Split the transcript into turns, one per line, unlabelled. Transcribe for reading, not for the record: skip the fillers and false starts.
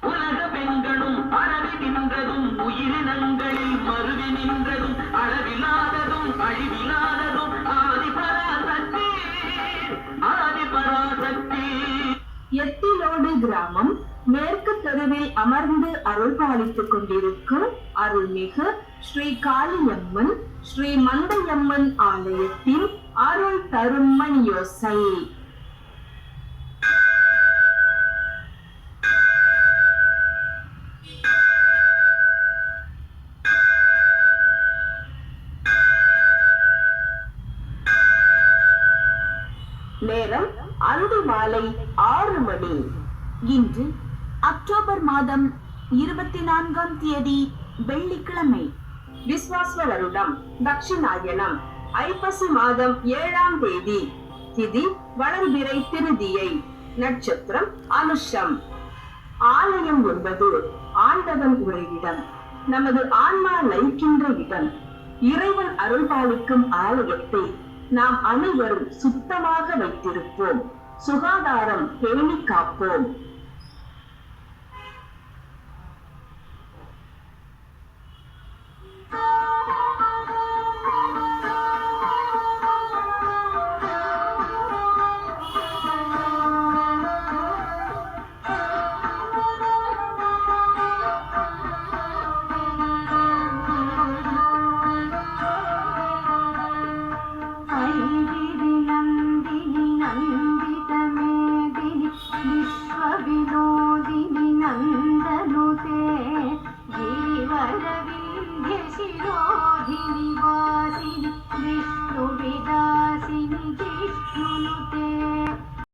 உலக பெண்களும் அறவி நின்றதும் உயிரினங்களில் மருவி நின்றதும் அளவிலாததும் அழிவிலாததும் ஆதிபராசக்தி ஆதிபராசக்தி.
எத்திலோடு கிராமம் மேற்கு தெருவில் அமர்ந்து அருள் பாலித்துக் கொண்டிருக்கும் அருள்மிகு ஸ்ரீ காளியம்மன் ஸ்ரீ மந்தையம்மன் ஆலயத்தின் அருள் தரும் மணியோசை. நேரம் அன்று மாலை 6 மணி. இன்று அக்டோபர் மாதம் 24ஆம் தேதி வெள்ளிக்கிழமை. விஸ்வாச வருடம் தட்சிணாயனம் ஐப்பசி மாதம் 7ஆம் தேதி. திதி வளர்பிறை திருதியை. நட்சத்திரம் அனுஷம். ஆலயம் என்பது ஆண்டவன் உறைவிடம், நமது ஆன்மா லயிக்கின்ற இடம். இறைவன் அருள்பாலிக்கும் ஆலயத்தை நாம் அனைவரும் சுத்தமாக வைத்திருப்போம். சுகாதாரம் பேணி காப்போம்.